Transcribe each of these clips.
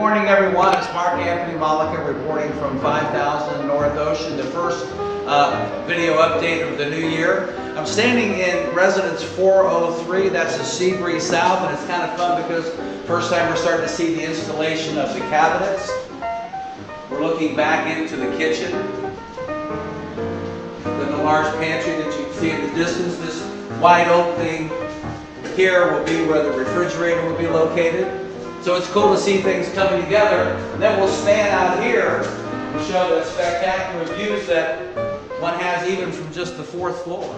morning, everyone. It's Mark Anthony Malika reporting from 5000 North Ocean, the first video update of the new year. I'm standing in Residence 403, that's the Seabree South, and it's kind of fun because first time we're starting to see the installation of the cabinets. We're looking back into the kitchen. Then the large pantry that you can see in the distance. This wide opening here will be where the refrigerator will be located. So it's cool to see things coming together. And then we'll span out here and show the spectacular views that one has even from just the 4th floor.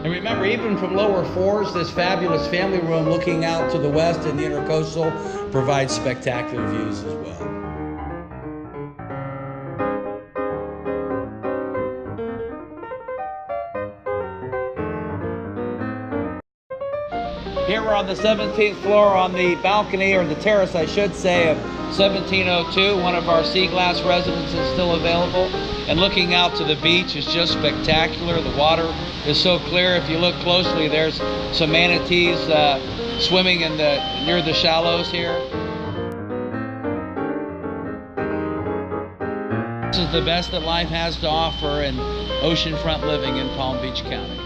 And remember, even from lower floors, this fabulous family room looking out to the west and the intercoastal provides spectacular views as well. Here we're on the 17th floor on the balcony, or the terrace I should say, of 1702. One of our sea glass residences still available. And looking out to the beach is just spectacular. The water is so clear. If you look closely, there's some manatees swimming in near the shallows here. This is the best that life has to offer in oceanfront living in Palm Beach County.